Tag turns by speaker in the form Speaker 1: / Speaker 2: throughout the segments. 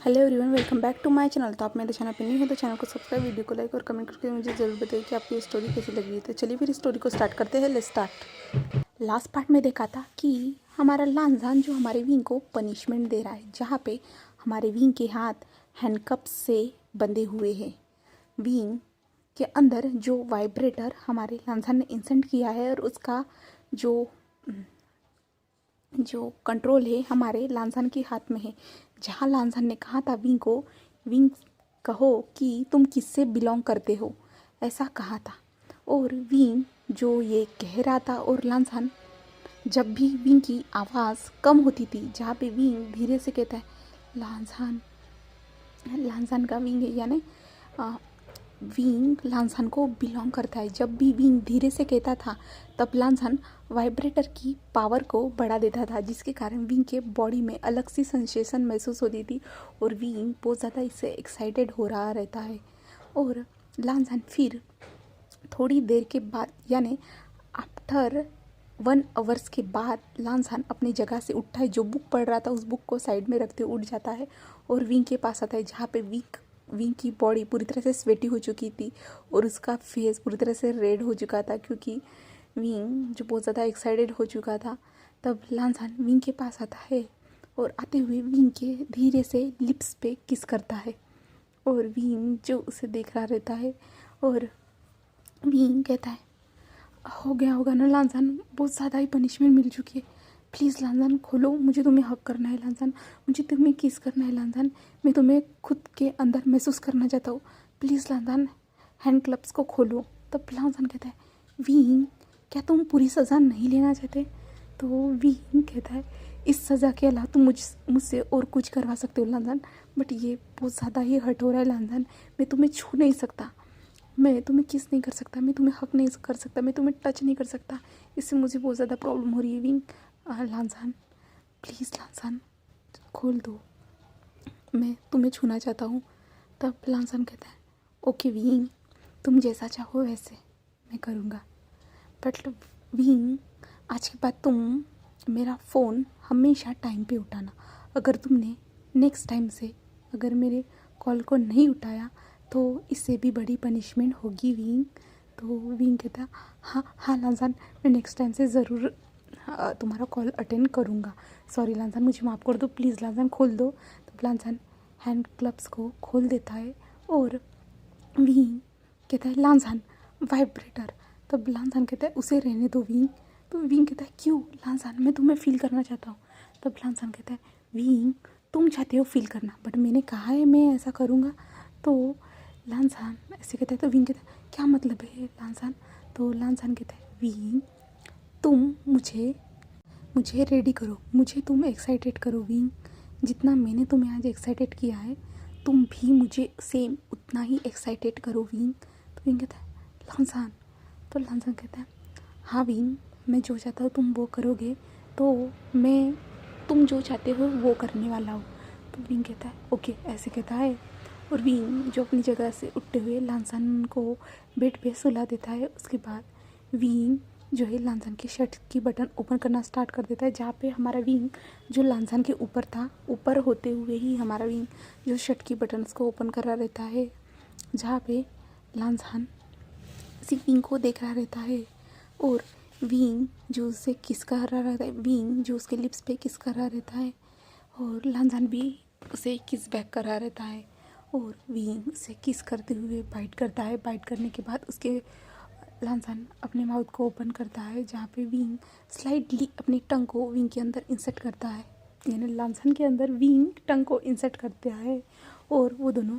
Speaker 1: Hello everyone, welcome back to my channel. तो आप मेरे चैनल पे न्यू है तो चैनल को सब्सक्राइब, वीडियो को लाइक और कमेंट करके मुझे ज़रूर बताइए कि आपकी स्टोरी कैसी लगी है। तो चलिए फिर स्टोरी को स्टार्ट करते हैं। Let's start. लास्ट पार्ट में देखा था कि हमारा लांजान जो हमारे विंग को पनिशमेंट दे रहा है, जहाँ पे हमारे विंग के हाथ हैंडकप से बंधे हुए हैं। विंग के अंदर जो वाइब्रेटर हमारे लांजान ने इंसेंट किया है और उसका जो कंट्रोल है हमारे लांजान के हाथ में है। जहाँ लांजान ने कहा था विंग को, विंग कहो कि तुम किससे बिलोंग करते हो, ऐसा कहा था। और विंग जो ये कह रहा था और लांजान जब भी विंग की आवाज़ कम होती थी, जहाँ पे विंग धीरे से कहता है लांजान, लांजान का विंग है यानी विंग लांजान को बिलोंग करता है। जब भी विंग धीरे से कहता था तब लांजान वाइब्रेटर की पावर को बढ़ा देता था, जिसके कारण विंग के बॉडी में अलग सी सेंसेशन महसूस होती थी और विंग बहुत ज़्यादा इससे एक्साइटेड हो रहा रहता है। और लांजान फिर थोड़ी देर के बाद यानी आफ्टर 1 आवर्स के बाद लांजान अपनी जगह से उठता है। जो बुक पढ़ रहा था उस बुक को साइड में रखते हुए उठ जाता है और विंग के पास आता है, जहाँ पे विंग की बॉडी पूरी तरह से स्वेटी हो चुकी थी और उसका फेस पूरी तरह से रेड हो चुका था, क्योंकि विंग जो बहुत ज़्यादा एक्साइटेड हो चुका था। तब लांजान विंग के पास आता है और आते हुए विंग के धीरे से लिप्स पे किस करता है और विंग जो उसे देख रहा रहता है और विंग कहता है हो गया होगा ना लांजान, बहुत ज़्यादा ही पनिशमेंट मिल चुकी है। प्लीज़ लांजान खोलो, मुझे तुम्हें हक करना है लांजान, मुझे तुम्हें किस करना है लांजान, मैं तुम्हें खुद के अंदर महसूस करना चाहता हूँ। प्लीज़ लांजान हैंड क्लब्स को खोलो। तब लांजान कहता है विंग, क्या तुम पूरी सज़ा नहीं लेना चाहते? तो विंग कहता है इस सज़ा के अलावा तुम मुझसे और कुछ करवा सकते हो लांजान, बट ये बहुत ज़्यादा ही हर्ट हो रहा है लांजान, मैं तुम्हें छू नहीं सकता, मैं तुम्हें किस नहीं कर सकता, मैं तुम्हें हक नहीं कर सकता, मैं तुम्हें टच नहीं कर सकता, इससे मुझे बहुत ज़्यादा प्रॉब्लम हो रही है विंग। लांजान प्लीज़ लांजान खोल दो, मैं तुम्हें छूना चाहता हूँ। तब लांजान कहता है ओके विंग, तुम जैसा चाहो वैसे मैं करूँगा, बट विंग आज के बाद तुम मेरा फ़ोन हमेशा टाइम पे उठाना। अगर तुमने नेक्स्ट टाइम से अगर मेरे कॉल को नहीं उठाया तो इससे भी बड़ी पनिशमेंट होगी विंग। तो विंग कहता हाँ हाँ लांजान, मैं नेक्स्ट टाइम से ज़रूर तुम्हारा कॉल अटेंड करूँगा। सॉरी लांजान, मुझे माफ़ कर दो, प्लीज़ लांजान खोल दो। तो लांजान हैंड क्लब्स को खोल देता है और विंग कहता है लांजान वाइब्रेटर। तब लांजान कहता है उसे रहने दो विंग। तो विंग कहता है क्यों लांजान, मैं तुम्हें फील करना चाहता हूँ। तब लांजान कहता है विंग, तुम चाहते हो फील करना, बट मैंने कहा है मैं ऐसा करूँगा। तो लांजान ऐसे कहता है तो विंग कहता है क्या मतलब है लांजान? तो लांजान कहता है विंग, तुम मुझे रेडी करो, मुझे तुम एक्साइटेड करो विंग, जितना मैंने तुम्हें आज एक्साइटेड किया है तुम भी मुझे सेम उतना ही एक्साइटेड करो विंग। तो विंग कहता है लांजान। तो लांजान कहता है हाँ विंग, मैं जो चाहता हूँ तुम वो करोगे, तो मैं तुम जो चाहते हो वो करने वाला हूँ। तो विंग कहता है ओके, ऐसे कहता है और विंग जो अपनी जगह से उठते हुए लांजान को बेड पे सुला देता है। उसके बाद विंग जो है लांजान की शर्ट की बटन ओपन करना स्टार्ट कर देता है, जहाँ पे हमारा विंग जो लांजान के ऊपर था, ऊपर होते हुए ही हमारा विंग जो शर्ट की बटन्स को ओपन कर रहा रहता है, जहाँ पे लांजान इसी विंग को देख रहा रहता है और विंग जो उसे किस कर रहा रहता है, विंग जो उसके लिप्स पे किस कर रहा रहता है और लांजान भी उसे किस बैक कर रहा रहता है और विंग उसे किस करते हुए बाइट करता है। बाइट करने के बाद उसके लांजान अपने माउथ को ओपन करता है, जहाँ पे विंग स्लाइडली अपनी टंग को विंग के अंदर इंसर्ट करता है, यानी लांजान के अंदर विंग टंग को इंसर्ट करता है और वो दोनों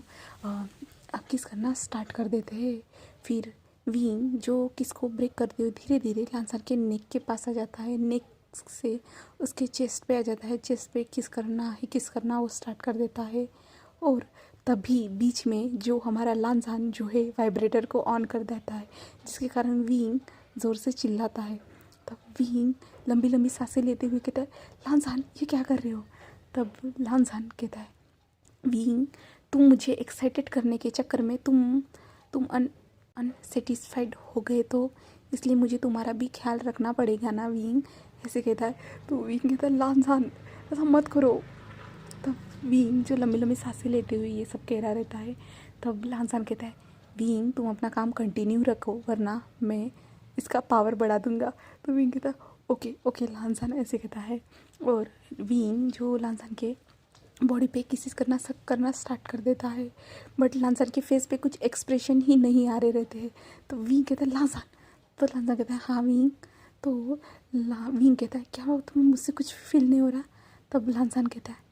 Speaker 1: किस करना स्टार्ट कर देते हैं। फिर विंग जो किस को ब्रेक करते हुए धीरे धीरे लांजान के नेक के पास आ जाता है, नेक से उसके चेस्ट पे आ जाता है, चेस्ट पे किस करना वो स्टार्ट कर देता है। और तभी बीच में जो हमारा लांजान जो है वाइब्रेटर को ऑन कर देता है, जिसके कारण विंग ज़ोर से चिल्लाता है। तब विंग लंबी लंबी सांसें लेते हुए कहता है लांजान ये क्या कर रहे हो? तब लांजान कहता है विंग, तुम मुझे एक्साइटेड करने के चक्कर में तुम अनसेटिस्फाइड हो गए, तो इसलिए मुझे तुम्हारा भी ख्याल रखना पड़ेगा ना विंग, ऐसे कहता है। तो विंग कहता है लांजान ऐसा मत करो। तब वींग जो लंबी लंबी सांसें लेते हुए ये सब कह रहा रहता है, तब लांसान कहता है वींग तुम अपना काम कंटिन्यू रखो वरना मैं इसका पावर बढ़ा दूंगा। तो वींग कहता है ओके ओके लांसान ऐसे कहता है। और वींग जो लांसान के बॉडी पे किसिस करना स्टार्ट कर देता है, बट लांसान के फेस पे कुछ एक्सप्रेशन ही नहीं आ रहे रहते हैं। तो वींग कहता है लांसान, तो लांसान कहता है हाँ वींग। तो वींग कहता है क्या तुम्हें मुझसे कुछ फील नहीं हो रहा? तब लांसान कहता है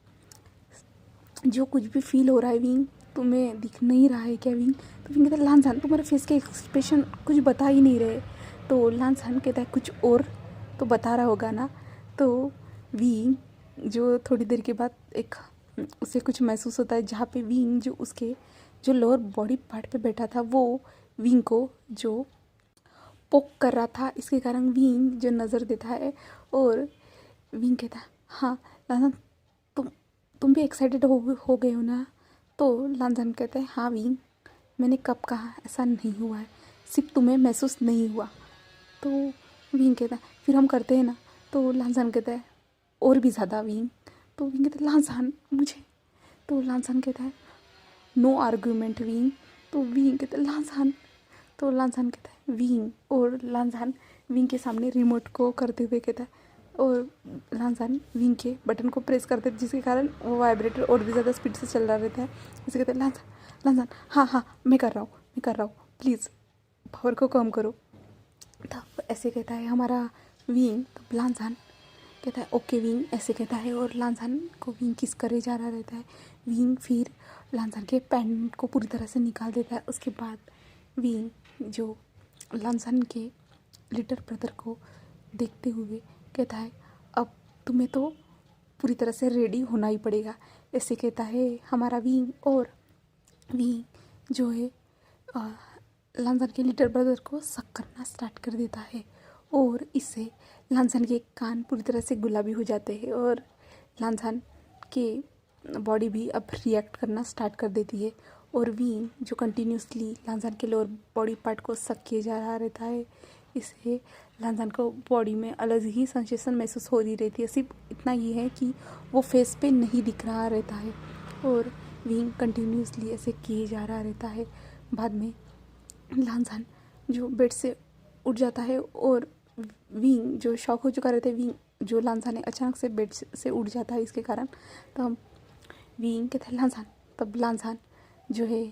Speaker 1: जो कुछ भी फील हो रहा है वींग तुम्हें दिख नहीं रहा है क्या वींग? तो वींग कहता है लांसान तुम्हारे फेस के एक्सप्रेशन कुछ बता ही नहीं रहे। तो लांसान कहता है कुछ और तो बता रहा होगा ना। तो वींग जो थोड़ी देर के बाद एक उसे कुछ महसूस होता है जहाँ पे वींग जो उसके जो लोअर बॉडी पार्ट पे बैठा था वो वींग को जो पोक कर रहा था, इसके कारण वींग जो नज़र देता है। और वींग कहता है हाँ लांसान तुम भी एक्साइटेड हो गए हो ना? तो लांसान कहते हैं हाँ वींग मैंने कब कहा ऐसा नहीं हुआ है, सिर्फ तुम्हें महसूस नहीं हुआ। तो वींग कहता है फिर हम करते हैं ना? तो लांसान कहता है और भी ज़्यादा वींग। तो वींग कहता है लांसान मुझे। तो लांसान कहता है नो आर्ग्यूमेंट वींग। तो वींग कहता है लांसान। तो लांसान कहता है वींग, और लांसान वींग के सामने रिमोट को करते हुए कहता है, और लांसान वींग के बटन को प्रेस करते हैं जिसके कारण वो वाइब्रेटर और भी ज़्यादा स्पीड से चल रहा रहता है। इसे कहते हैं लांसान लांसान हाँ हाँ मैं कर रहा हूँ प्लीज़ पावर को कम करो। तब ऐसे कहता है हमारा वींग। तो लांसान कहता है ओके वींग ऐसे कहता है, और लांसान को वींग किस करे जा रहा रहता है। वींग फिर लांसान के पैंट को पूरी तरह से निकाल देता है। उसके बाद वींग जो लांसान के लिटिल ब्रदर को देखते हुए कहता है अब तुम्हें तो पूरी तरह से रेडी होना ही पड़ेगा, ऐसे कहता है हमारा वींग। और वींग जो है लांसान के लिटिल ब्रदर को शक करना स्टार्ट कर देता है, और इससे लांसान के कान पूरी तरह से गुलाबी हो जाते हैं, और लांसान के बॉडी भी अब रिएक्ट करना स्टार्ट कर देती है। और वींग जो कंटिन्यूसली लांसान के लोअर बॉडी पार्ट को शक किए जा रहा रहता है, इससे लांसान को बॉडी में अलग ही सेंसेशन महसूस हो रही रहती है। सिर्फ इतना ही है कि वो फेस पे नहीं दिख रहा रहता है, और वींग कंटिन्यूसली ऐसे किए जा रहा रहता है। बाद में लांसान जो बेड से उठ जाता है, और वींग जो शॉक हो चुका रहता है, वींग जो लांसान है अचानक से बेड से उठ जाता है इसके कारण। तब वींग कहता है लांसान। तब लांसान जो है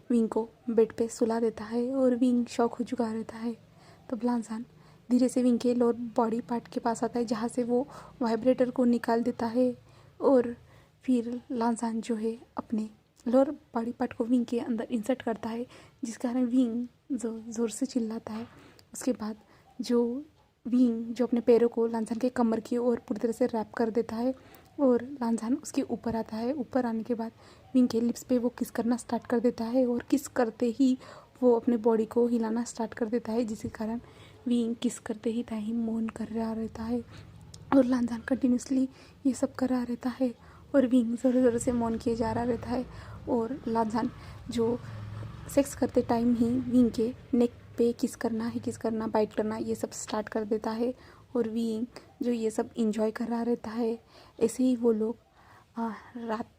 Speaker 1: वींग को बेड पे सुला देता है, और वींग शॉक हो चुका रहता है। तब लांसान धीरे से वींग के लोअर बॉडी पार्ट के पास आता है जहाँ से वो वाइब्रेटर को निकाल देता है, और फिर लांसान जो है अपने लोअर बॉडी पार्ट को वींग के अंदर इंसर्ट करता है, जिस कारण वींग जो ज़ोर से चिल्लाता है। उसके बाद जो वींग जो अपने पैरों को लांसान के कमर की ओर पूरी तरह से रैप कर देता है, और लांसान उसके ऊपर आता है। ऊपर आने के बाद वींग के लिप्स पे वो किस करना स्टार्ट कर देता है, और किस करते ही वो अपने बॉडी को हिलाना स्टार्ट कर देता है, जिसके कारण वींग किस करते ही टाइम मौन कर रहा रहता है, और लांसान कंटिन्यूसली ये सब कर रहा रहता है, और वींग ज़ोर ज़ोर से मौन किए जा रहा रहता है। और लांसान जो सेक्स करते टाइम ही वींग के नेक पे किस करना बाइट करना ये सब स्टार्ट कर देता है, और वींग जो ये सब इंजॉय कर रहा रहता है। ऐसे ही वो लोग रात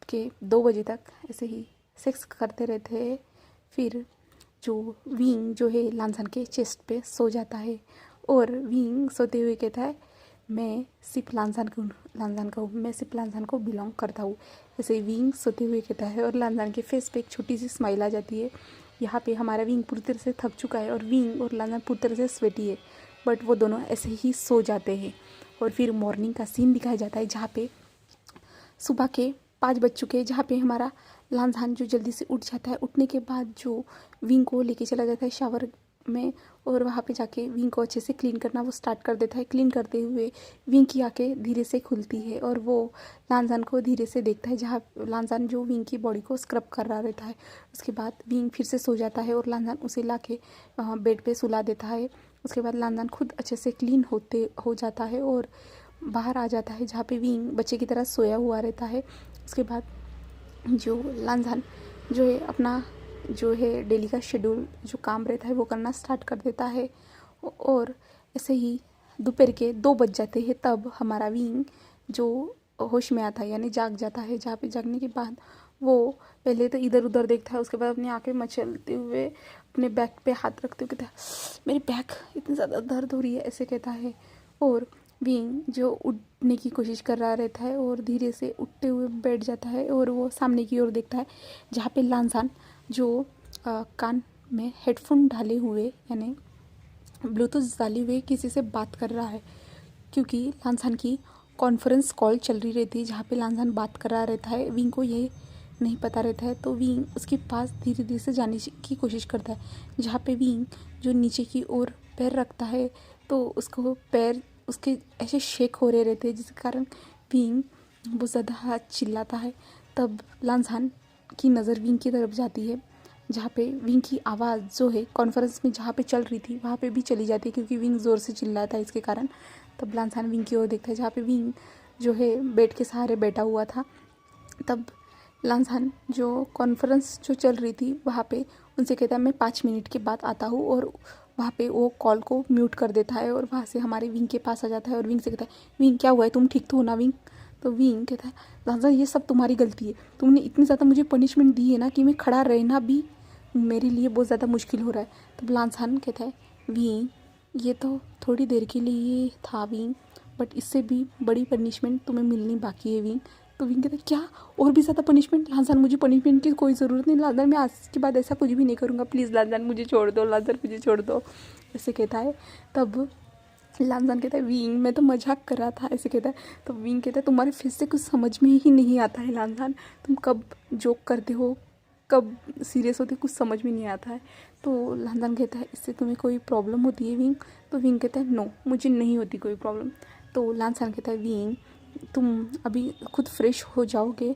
Speaker 1: के 2 बजे तक ऐसे ही सेक्स करते रहते हैं। फिर जो वींग जो है लांसान के चेस्ट पे सो जाता है, और वींग सोते हुए कहता है मैं सिर्फ लांसान को बिलोंग करता हूँ, ऐसे ही वींग सोते हुए कहता है। और लांसान के फेस पे एक छोटी सी स्माइल आ जाती है। यहाँ पे हमारा वींग पूरी तरह से थक चुका है, और वींग और लांसान पूरी तरह से स्वेटी है, बट वो दोनों ऐसे ही सो जाते हैं। और फिर मॉर्निंग का सीन दिखाया जाता है जहाँ पे सुबह के 5 बज चुके हैं, जहाँ पे हमारा लांसान जो जल्दी से उठ जाता है। उठने के बाद जो वींग को लेके चला जाता है शावर में, और वहाँ पे जाके वींग को अच्छे से क्लीन करना वो स्टार्ट कर देता है। क्लीन करते हुए वींग की आंखें धीरे से खुलती है, और वो लांसान को धीरे से देखता है, जहाँ लांसान जो वींग की बॉडी को स्क्रब कर रहा रहता है। उसके बाद वींग फिर से सो जाता है, और लांसान उसे ला के बेड पर सुला देता है। उसके बाद लांसान खुद अच्छे से क्लीन हो जाता है, और बाहर आ जाता है जहाँ पे वींग बच्चे की तरह सोया हुआ रहता है। उसके बाद जो लांसान जो है अपना जो है डेली का शेड्यूल जो काम रहता है वो करना स्टार्ट कर देता है, और ऐसे ही दोपहर के 2 बज जाते हैं। तब हमारा वींग जो होश में आता है यानी जाग जाता है, जहाँ पे जागने के बाद वो पहले तो इधर उधर देखता है, उसके बाद अपनी आंखें मचलते हुए अपने बैक पे हाथ रखते हुए कहता है मेरी बैक इतनी ज़्यादा दर्द हो रही है, ऐसे कहता है। और विंग जो उठने की कोशिश कर रहा रहता है और धीरे से उठते हुए बैठ जाता है और वो सामने की ओर देखता है जहाँ पे लानसान जो कान में हेडफोन डाले हुए यानी ब्लूटूथ डाले हुए किसी से बात कर रहा है, क्योंकि लानसान की कॉन्फ्रेंस कॉल चल रही रहती है जहाँ पे लानसान बात कर रहा रहता है। विंग को ये नहीं पता रहता है, तो विंग उसके पास धीरे धीरे से जाने की कोशिश करता है, जहाँ पे विंग जो नीचे की ओर पैर रखता है तो उसको पैर उसके ऐसे शेक हो रहे रहते हैं, जिसके कारण विंग बहुत ज़्यादा चिल्लाता है। तब लानसान की नज़र विंग की तरफ जाती है, जहाँ पे विंग की आवाज़ जो है कॉन्फ्रेंस में जहाँ पे चल रही थी वहाँ पे भी चली जाती है, क्योंकि विंग ज़ोर से चिल्लाता है इसके कारण। तब लानसान विंग की ओर देखता है जहाँ पे विंग जो है बेड के सहारे बैठा हुआ था। तब लानसान जो कॉन्फ्रेंस जो चल रही थी वहाँ पे उनसे कहता है मैं 5 मिनट के बाद आता हूँ, और वहाँ पे वो कॉल को म्यूट कर देता है और वहाँ से हमारे विंग के पास आ जाता है और विंग से कहता है विंग क्या हुआ है, तुम ठीक तो हो ना विंग? तो विंग कहता है लानसान ये सब तुम्हारी गलती है, तुमने इतनी ज़्यादा मुझे पनिशमेंट दी है ना कि मैं खड़ा रहना भी मेरे लिए बहुत ज़्यादा मुश्किल हो रहा है। तब लानसान कहता है विंग ये तो थोड़ी देर के लिए था विंग, बट इससे भी बड़ी पनिशमेंट तुम्हें मिलनी बाकी है विंग। तो विंग कहता है क्या और भी ज़्यादा पनिशमेंट? लानसान मुझे पनिशमेंट की कोई ज़रूरत नहीं लानसान, मैं आज के बाद ऐसा कुछ भी नहीं करूँगा, प्लीज़ लानसान मुझे छोड़ दो, लानसान मुझे छोड़ दो, ऐसे कहता है। तब लानसान कहता है विंग मैं तो मजाक कर रहा था, ऐसे कहता है। तो विंग कहता है तुम्हारे फेस से कुछ समझ में ही नहीं आता है लानसान, तुम कब जोक करते हो कब सीरियस होते कुछ समझ में नहीं आता है। तो लानसान कहता है इससे तुम्हें कोई प्रॉब्लम होती है विंग? तो विंग कहता है नो मुझे नहीं होती कोई प्रॉब्लम। तो लानसान कहता है विंग तुम अभी खुद फ्रेश हो जाओगे?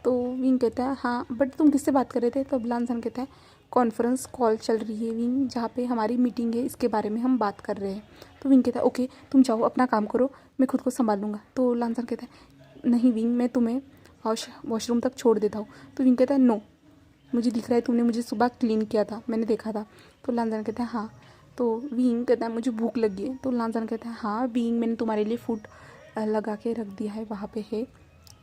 Speaker 1: तो विंग कहता है हाँ, बट तुम किससे बात कर रहे थे? तब लानसान कहता है कॉन्फ्रेंस कॉल चल रही है विंग, जहाँ पे हमारी मीटिंग है, इसके बारे में हम बात कर रहे हैं। तो विंग कहता है ओके तुम जाओ अपना काम करो, मैं खुद को संभाल लूँगा। तो लानसान कहता है नहीं विंग मैं तुम्हें वॉशरूम तक छोड़ देता हूँ। तो विंग कहता है नो मुझे दिख रहा है तुमने मुझे सुबह क्लीन किया था, मैंने देखा था। तो लानसान कहता है हाँ। तो विंग कहता है मुझे भूख लगी है। तो लानसान कहता है हाँ विंग मैंने तुम्हारे लिए फूड लगा के रख दिया है, वहाँ पे है,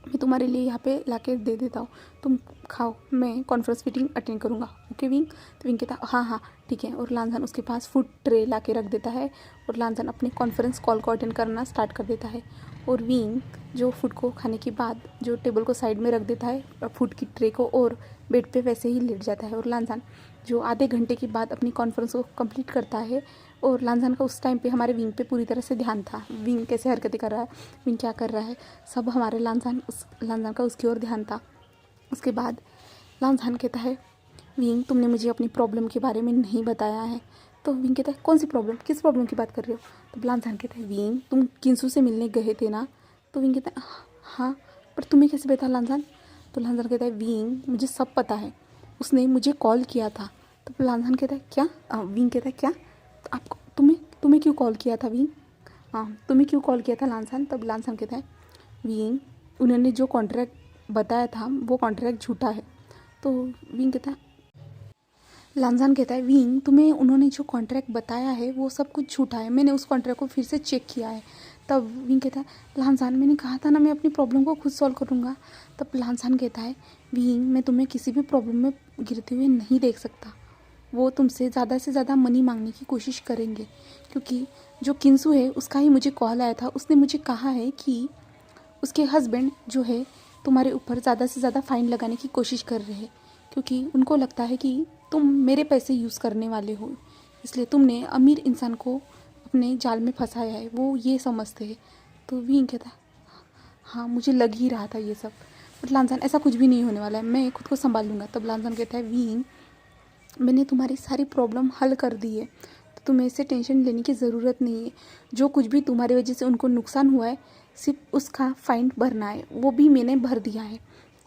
Speaker 1: मैं तुम्हारे लिए यहाँ पे ला के दे देता हूँ, तुम खाओ, मैं कॉन्फ्रेंस मीटिंग अटेंड करूँगा, ओके विंग? तो विंग कहता हाँ हाँ ठीक है, और लानसान उसके पास फूड ट्रे ला के रख देता है और लानसान अपने कॉन्फ्रेंस कॉल को अटेंड करना स्टार्ट कर देता है। और विंग जो फूड को खाने के बाद जो टेबल को साइड में रख देता है फूड की ट्रे को, और बेड पे वैसे ही लेट जाता है। और लानसान जो आधे घंटे के बाद अपनी कॉन्फ्रेंस को कंप्लीट करता है, और लानसान का उस टाइम पे हमारे विंग पे पूरी तरह से ध्यान था, विंग कैसे हरकतें कर रहा है, विंग क्या कर रहा है, सब हमारे लानसान का उसकी ओर ध्यान था। उसके बाद लानसान कहता है विंग तुमने मुझे अपनी प्रॉब्लम के बारे में नहीं बताया है। तो विंग कहता है कौन सी प्रॉब्लम, किस प्रॉब्लम की बात कर रहे हो? तो लानसान कहता है विंग तुम किंसू से मिलने गए थे ना? तो विंग कहता है हाँ, पर तुम्हें कैसे पता लानसान? तो लानसान कहता है विंग मुझे सब पता है, उसने मुझे कॉल किया था। तो लानसान कहता है क्या? विंग कहता है क्या? तो आपको तुम्हें तुम्हें क्यों कॉल किया था विंग? हाँ तुम्हें क्यों कॉल किया था लानसान? तब लानसान कहता है विंग उन्होंने जो कॉन्ट्रैक्ट बताया था वो कॉन्ट्रैक्ट झूठा है। तो विंग कहता है लानसान कहता है विंग तुम्हें उन्होंने जो कॉन्ट्रैक्ट बताया है वो सब कुछ झूठा है, मैंने उस कॉन्ट्रैक्ट को फिर से चेक किया है। तब विंग कहता है लानसान मैंने कहा था ना मैं अपनी प्रॉब्लम को खुद सॉल्व करूँगा। तब लानसान कहता है विंग मैं तुम्हें किसी भी प्रॉब्लम में गिरते हुए नहीं देख सकता, वो तुमसे ज़्यादा से ज़्यादा मनी मांगने की कोशिश करेंगे, क्योंकि जो किंसू है उसका ही मुझे कॉल आया था, उसने मुझे कहा है कि उसके हस्बैंड जो है तुम्हारे ऊपर ज़्यादा से ज़्यादा फ़ाइन लगाने की कोशिश कर रहे हैं, क्योंकि उनको लगता है कि तुम मेरे पैसे यूज़ करने वाले हो, इसलिए तुमने अमीर इंसान को अपने जाल में फंसाया है, वो ये समझते हैं। तो विंग कहता है हाँ मुझे लग ही रहा था ये सब, बट लानसान ऐसा कुछ भी नहीं होने वाला है, मैं खुद को संभाल लूँगा। तब लानसान कहता है विंग मैंने तुम्हारी सारी प्रॉब्लम हल कर दी है, तो तुम्हें इससे टेंशन लेने की ज़रूरत नहीं है, जो कुछ भी तुम्हारी वजह से उनको नुकसान हुआ है सिर्फ उसका फ़ाइन भरना है, वो भी मैंने भर दिया है,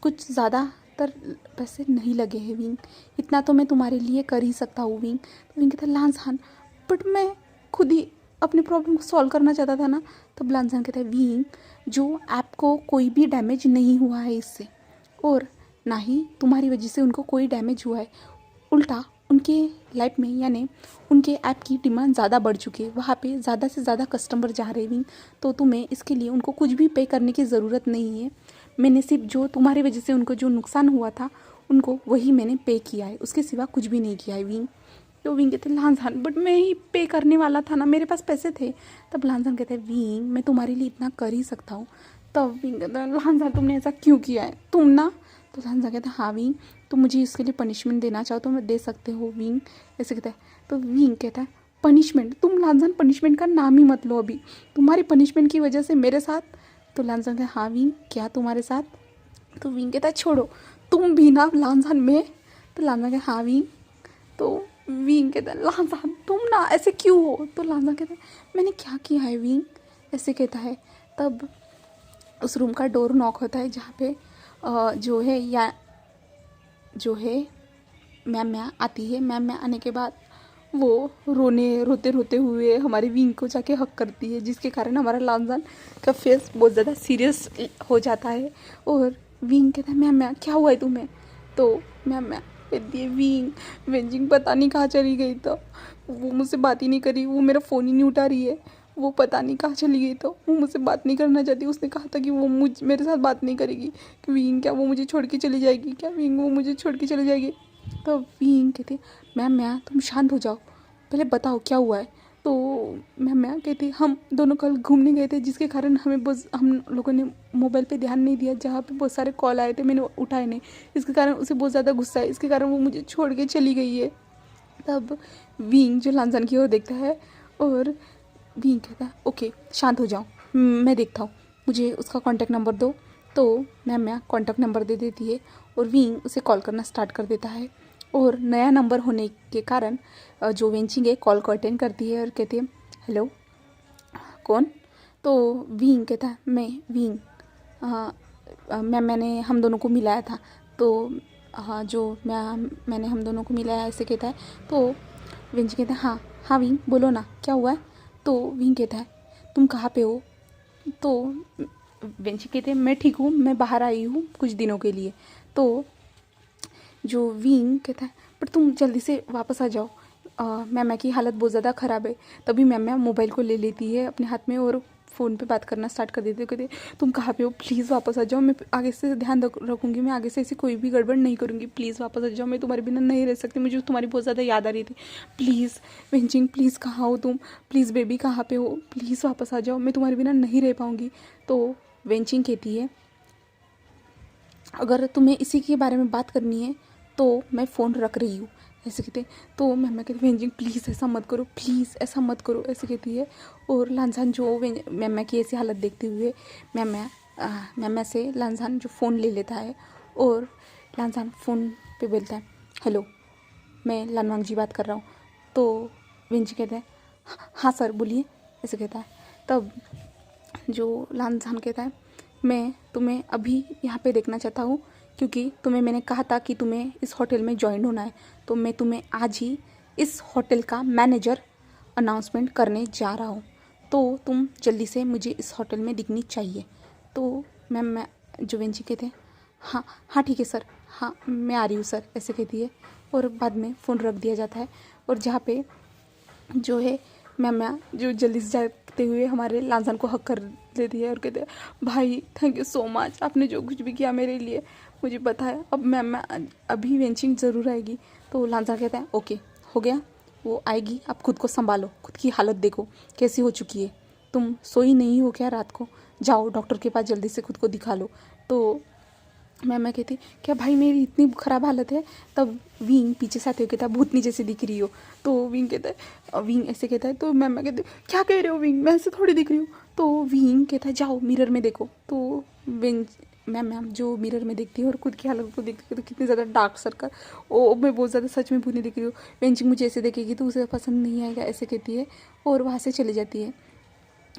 Speaker 1: कुछ ज़्यादातर पैसे नहीं लगे हैं विंग, इतना तो मैं तुम्हारे लिए कर ही सकता हूँ विंग। तो विंग कहता है लानसान बट मैं खुद ही अपनी प्रॉब्लम को सॉल्व करना चाहता था ना। तब लानसान कहता है विंग जो ऐप को कोई भी डैमेज नहीं हुआ है इससे, और ना ही तुम्हारी वजह से उनको कोई डैमेज हुआ है, उल्टा उनके लाइफ में यानी उनके ऐप की डिमांड ज़्यादा बढ़ चुकी है, वहाँ पे ज़्यादा से ज़्यादा कस्टमर जा रहे हैं। तो तुम्हें इसके लिए उनको कुछ भी पे करने की ज़रूरत नहीं है। मैंने सिर्फ जो तुम्हारी वजह से उनको जो नुकसान हुआ था उनको वही मैंने पे किया है, उसके सिवा कुछ भी नहीं किया है विंग। तो विंग कहते लांझान बट मैं ही पे करने वाला था ना, मेरे पास पैसे थे। तब लांझान कहते हैं विंग मैं तुम्हारे लिए इतना कर ही सकता हूँ। तब विंग कहता है लांझान तुमने ऐसा क्यों किया है, तुम ना। तो लांझान कहता है हाँ विंग तुम मुझे इसके लिए पनिशमेंट देना चाहो तो मैं दे सकते हो विंग, ऐसे कहता है। तो विंग कहता है पनिशमेंट, तुम लांझान पनिशमेंट का नाम ही मत लो अभी, तुम्हारी पनिशमेंट की वजह से मेरे साथ। तो लांझान कहता है हाँ विंग क्या तुम्हारे साथ। तो विंग कहता है छोड़ो तुम भी ना लांझान में। तो लांझान कहता है हाँ विंग। तो विंग कहता है लांझान तुम ना ऐसे क्यों हो। तो लांझान कहता है मैंने क्या किया है विंग, ऐसे कहता है। तब उस रूम का डोर नॉक होता है जहाँ पे जो है मैम आती है। मैम आने के बाद वो रोते रोते हुए हमारे विंग को जाके हक करती है, जिसके कारण हमारा लांझान का फेस बहुत ज़्यादा सीरियस हो जाता है। और विंग कहता है मैम क्या हुआ है तुम्हें। तो मैम कहती है विंग वेंजिंग पता नहीं कहाँ चली गई, तो वो मुझसे बात ही नहीं करी, वो मेरा फ़ोन ही नहीं उठा रही है, वो पता नहीं कहाँ चली गई, तो वो मुझसे बात नहीं करना चाहती। उसने कहा था कि वो मेरे साथ बात नहीं करेगी। कि विंग क्या वो मुझे छोड़ के चली जाएगी, क्या विंग वो मुझे छोड़ के चली जाएगी। तो विंग कहती मैम तुम शांत हो जाओ, पहले बताओ क्या हुआ है। तो मैम कहती हम दोनों कल घूमने गए थे, जिसके कारण हम लोगों ने मोबाइल पे ध्यान नहीं दिया, जहाँ पे बहुत सारे कॉल आए थे मैंने उठाए नहीं, इसके कारण उसे बहुत ज़्यादा गुस्सा है, इसके कारण वो मुझे छोड़ के चली गई है। तब विंग जो लांझान की ओर देखता है और विंग कहता है ओके शांत हो जाओ, मैं देखता हूँ, मुझे उसका कॉन्टैक्ट नंबर दो। तो मैम कॉन्टैक्ट नंबर दे देती है और विंग उसे कॉल करना स्टार्ट कर देता है। और नया नंबर होने के कारण जो वेंचिंग है कॉल को अटेंड करती है और कहती है हेलो कौन। तो विंग कहता है मैं विंग, मैंने हम दोनों को मिलाया था। तो हाँ जो मैंने हम दोनों को मिलाया ऐसे कहता है। तो वेंचिंग कहता है हाँ हाँ विंग बोलो ना क्या हुआ है। तो विंग कहता है तुम कहाँ पे हो। तो वेंचिंग कहते हैं मैं ठीक हूँ, मैं बाहर आई हूँ कुछ दिनों के लिए। तो जो विंग कहता है पर तुम जल्दी से वापस आ जाओ, मैम की हालत बहुत ज़्यादा ख़राब है। तभी मैम मोबाइल को ले लेती है अपने हाथ में और फ़ोन पे बात करना स्टार्ट कर देती है। कहते तुम कहाँ पे हो, प्लीज़ वापस आ जाओ, मैं आगे से ध्यान रखूँगी, मैं आगे से ऐसी कोई भी गड़बड़ नहीं करूँगी, प्लीज़ वापस आ जाओ, मैं तुम्हारे बिना नहीं रह सकती, मुझे तुम्हारी बहुत ज़्यादा याद आ रही थी, प्लीज़ वेंचिंग प्लीज़ कहाँ हो तुम, प्लीज़ बेबी कहाँ पे हो, प्लीज़ वापस आ जाओ, मैं तुम्हारे बिना नहीं रह पाऊँगी। तो वेंचिंग कहती है अगर तुम्हें इसी के बारे में बात करनी है तो मैं फ़ोन रख रही हूँ, ऐसे कहते हैं। तो मैम कहती है वेंजिंग प्लीज़ ऐसा मत करो, प्लीज़ ऐसा मत करो, ऐसे कहती है। और लांझान जो मैम की ऐसी हालत देखते हुए मैम से लांझान जो फ़ोन ले लेता है और लांझान फ़ोन पे बोलता है हेलो मैं लानवांग जी बात कर रहा हूँ। तो वेंजी कहता है हाँ सर बोलिए, ऐसे कहता है। तब जो लांझान कहता है मैं तुम्हें अभी यहाँ पे देखना चाहता हूँ, क्योंकि तुम्हें मैंने कहा था कि तुम्हें इस होटल में ज्वाइन होना है, तो मैं तुम्हें आज ही इस होटल का मैनेजर अनाउंसमेंट करने जा रहा हूँ, तो तुम जल्दी से मुझे इस होटल में दिखनी चाहिए। तो मैम जो वेंजी कहते हैं हाँ हाँ ठीक है सर, हाँ मैं आ रही हूँ सर, ऐसे कहती है। और बाद में फ़ोन रख दिया जाता है और जहाँ पे जो है मैम जो जल्दी से जाते हुए हमारे लांझान को हक कर लेती है और कहते हैं भाई थैंक यू सो मच, आपने जो कुछ भी किया मेरे लिए मुझे पता है, अब मैम अभी वेंचिंग ज़रूर आएगी। तो लांझान कहता है ओके हो गया, वो आएगी, आप खुद को संभालो, खुद की हालत देखो कैसी हो चुकी है, तुम सोई नहीं हो क्या रात को, जाओ डॉक्टर के पास जल्दी से खुद को दिखा लो। तो मैं कहती क्या भाई मेरी इतनी ख़राब हालत है। तब विंग पीछे से आते हुए कहता भूतनी जैसे दिख रही हो। तो विंग कहता है विंग ऐसे कहता है। तो मैं कहती क्या कह रहे हो विंग, मैं ऐसे थोड़ी दिख रही हूँ। तो विंग कहता है जाओ मिरर में देखो। तो विंग मैम जो मिरर में देखती है और खुद की हालत को देखती है तो कितनी ज़्यादा डार्क सर्कल, ओ मैं बहुत ज़्यादा सच में भूतनी दिख रही हूँ, वेंचिंग मुझे ऐसे देखेगी तो उसे पसंद नहीं आएगा, ऐसे कहती है और वहाँ से चली जाती है।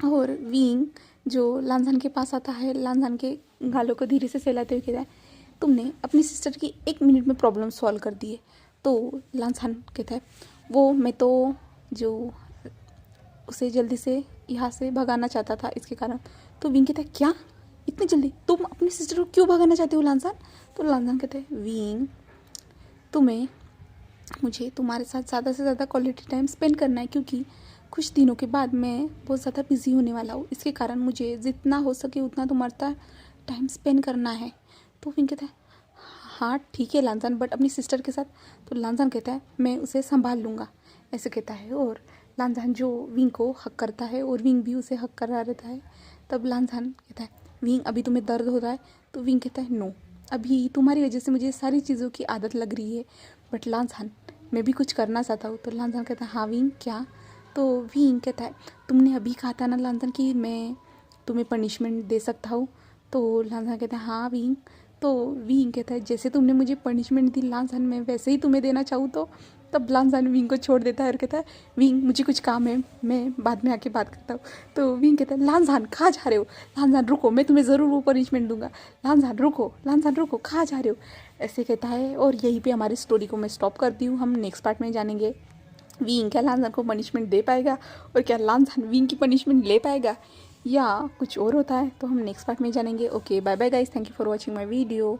Speaker 1: और विंग जो लांझान के पास आता है, लांझान के गालों को धीरे से सहलाते हुए कहता है तुमने अपनी सिस्टर की 1 मिनट में प्रॉब्लम सॉल्व कर दी है। तो लांझान कहता है वो मैं तो जो उसे जल्दी से यहाँ से भगाना चाहता था इसके कारण। तो विंग कहता है क्या इतनी जल्दी तुम अपनी सिस्टर को क्यों भगाना चाहते हो लांझान। तो लांझान कहते हैं विंग तुम्हें मुझे तुम्हारे साथ ज़्यादा से ज़्यादा क्वालिटी टाइम स्पेंड करना है, क्योंकि कुछ दिनों के बाद मैं बहुत ज़्यादा बिज़ी होने वाला हूँ। इसके कारण मुझे जितना हो सके उतना तुम्हारे साथ टाइम स्पेंड करना है। तो विंग कहता है हाँ ठीक है लांजान, बट अपनी सिस्टर के साथ। तो लांजान कहता है मैं उसे संभाल लूँगा, ऐसे कहता है। और लांजान जो विंग को हक करता है और विंग भी उसे हक कर रहा रहता है। तब लांजान कहता है विंग अभी तुम्हें दर्द हो रहा है? तो विंग कहता है नो, अभी तुम्हारी वजह से मुझे सारी चीज़ों की आदत लग रही है, बट लांजान मैं भी कुछ करना चाहता हूँ। तो लांजान कहता है हाँ विंग क्या? तो विंग कहता है तुमने अभी कहा था ना लांजान कि मैं तुम्हें पनिशमेंट दे सकता हूँ। तो लांजान कहता है हाँ विंग। तो विंग कहता है जैसे तुमने मुझे पनिशमेंट दी लांजान, मैं वैसे ही तुम्हें देना चाहूँ तो। तब लांजान विंग को छोड़ देता है और कहता है विंग मुझे कुछ काम है, मैं बाद में आके बात करता हूँ। तो विंग कहता है लांजान कहाँ जा रहे हो? लांजान रुको, मैं तुम्हें ज़रूर वो पनिशमेंट दूंगा। लांजान रुको, लांजान रुको, कहाँ जा रहे हो? ऐसे कहता है। और यहीं पे हमारी स्टोरी को मैं स्टॉप करती हूँ। हम नेक्स्ट पार्ट में जानेंगे विंग क्या लांजान को पनिशमेंट दे पाएगा, और क्या लांजान विंग की पनिशमेंट ले पाएगा, या कुछ और होता है। तो हम नेक्स्ट पार्ट में जानेंगे। Okay bye bye guys, thank you for watching my video.